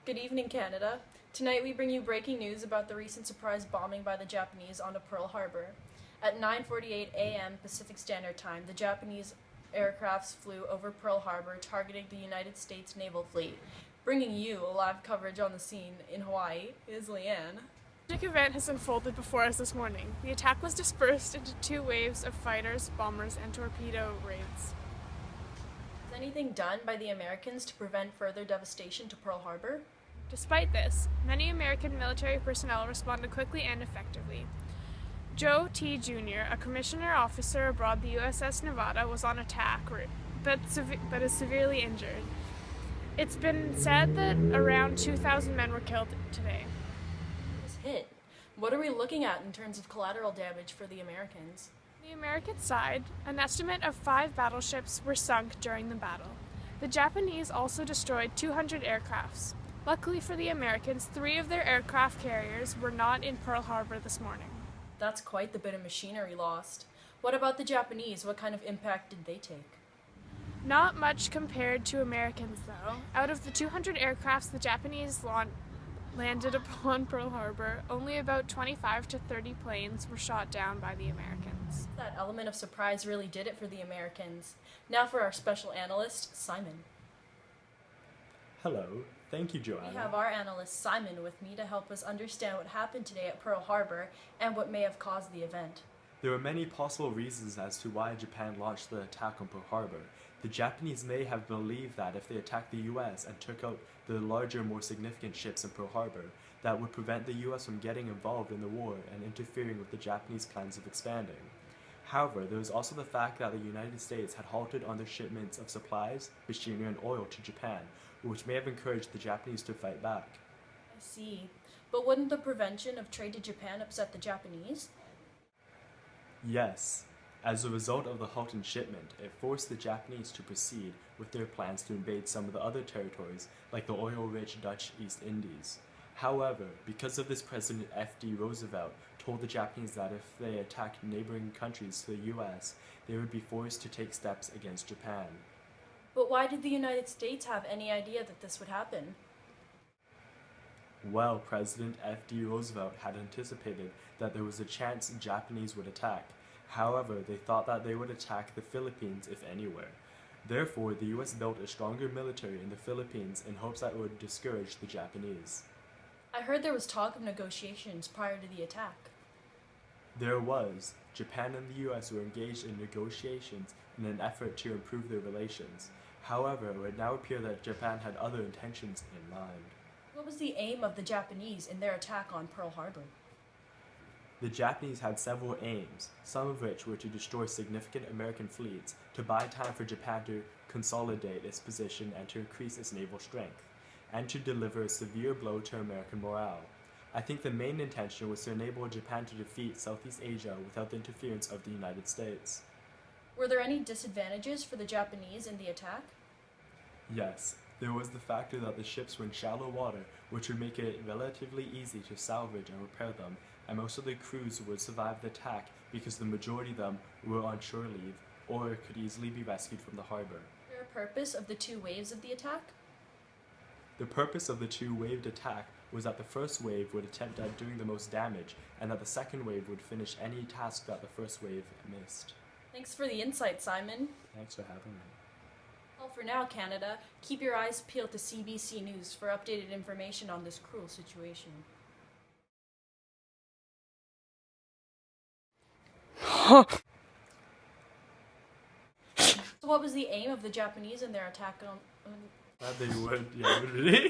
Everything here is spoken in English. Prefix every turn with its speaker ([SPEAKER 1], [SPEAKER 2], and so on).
[SPEAKER 1] Good evening, Canada. Tonight we bring you breaking news about the recent surprise bombing by the Japanese onto Pearl Harbor. At 9:48 a.m. Pacific Standard Time, the Japanese aircrafts flew over Pearl Harbor, targeting the United States Naval Fleet. Bringing you a live coverage on the scene in Hawaii is Leanne.
[SPEAKER 2] The tragic event has unfolded before us this morning. The attack was dispersed into two waves of fighters, bombers, and torpedo raids.
[SPEAKER 1] Was anything done by the Americans to prevent further devastation to Pearl Harbor?
[SPEAKER 2] Despite this, many American military personnel responded quickly and effectively. Joe T. Jr., a commissioner officer aboard the USS Nevada, was on attack but is severely injured. It's been said that around 2,000 men were killed today.
[SPEAKER 1] Was hit. What are we looking at in terms of collateral damage for the Americans?
[SPEAKER 2] On the American side, an estimate of 5 battleships were sunk during the battle. The Japanese also destroyed 200 aircrafts. Luckily for the Americans, 3 of their aircraft carriers were not in Pearl Harbor this morning.
[SPEAKER 1] That's quite the bit of machinery lost. What about the Japanese? What kind of impact did they take?
[SPEAKER 2] Not much compared to Americans, though. Out of the 200 aircrafts the Japanese landed upon Pearl Harbor, only about 25 to 30 planes were shot down by the Americans.
[SPEAKER 1] That element of surprise really did it for the Americans. Now for our special analyst, Simon.
[SPEAKER 3] Hello. Thank you, Joanna.
[SPEAKER 1] We have our analyst Simon with me to help us understand what happened today at Pearl Harbor and what may have caused the event.
[SPEAKER 3] There are many possible reasons as to why Japan launched the attack on Pearl Harbor. The Japanese may have believed that if they attacked the US and took out the larger, more significant ships in Pearl Harbor, that would prevent the US from getting involved in the war and interfering with the Japanese plans of expanding. However, there was also the fact that the United States had halted on their shipments of supplies, machinery, and oil to Japan, which may have encouraged the Japanese to fight back.
[SPEAKER 1] I see. But wouldn't the prevention of trade to Japan upset the Japanese?
[SPEAKER 3] Yes. As a result of the halt in shipment, it forced the Japanese to proceed with their plans to invade some of the other territories, like the oil-rich Dutch East Indies. However, because of this, President F.D. Roosevelt told the Japanese that if they attacked neighboring countries to the U.S., they would be forced to take steps against Japan.
[SPEAKER 1] But why did the United States have any idea that this would happen?
[SPEAKER 3] Well, President F.D. Roosevelt had anticipated that there was a chance Japanese would attack. However, they thought that they would attack the Philippines if anywhere. Therefore, the U.S. built a stronger military in the Philippines in hopes that it would discourage the Japanese.
[SPEAKER 1] I heard there was talk of negotiations prior to the attack.
[SPEAKER 3] There was. Japan and the U.S. were engaged in negotiations in an effort to improve their relations. However, it would now appear that Japan had other intentions in mind.
[SPEAKER 1] What was the aim of the Japanese in their attack on Pearl Harbor?
[SPEAKER 3] The Japanese had several aims, some of which were to destroy significant American fleets, to buy time for Japan to consolidate its position and to increase its naval strength, and to deliver a severe blow to American morale. I think the main intention was to enable Japan to defeat Southeast Asia without the interference of the United States.
[SPEAKER 1] Were there any disadvantages for the Japanese in the attack?
[SPEAKER 3] Yes, there was the factor that the ships were in shallow water, which would make it relatively easy to salvage and repair them, and most of the crews would survive the attack because the majority of them were on shore leave or could easily be rescued from the harbor.
[SPEAKER 1] Was there a purpose of the 2 waves of the attack?
[SPEAKER 3] The purpose of the 2-waved attack was that the first wave would attempt at doing the most damage, and that the second wave would finish any task that the first wave missed.
[SPEAKER 1] Thanks for the insight, Simon.
[SPEAKER 3] Thanks for having me.
[SPEAKER 1] Well, for now, Canada, keep your eyes peeled to CBC News for updated information on this cruel situation. So what was the aim of the Japanese in their attack on...
[SPEAKER 3] That they would, yeah, really.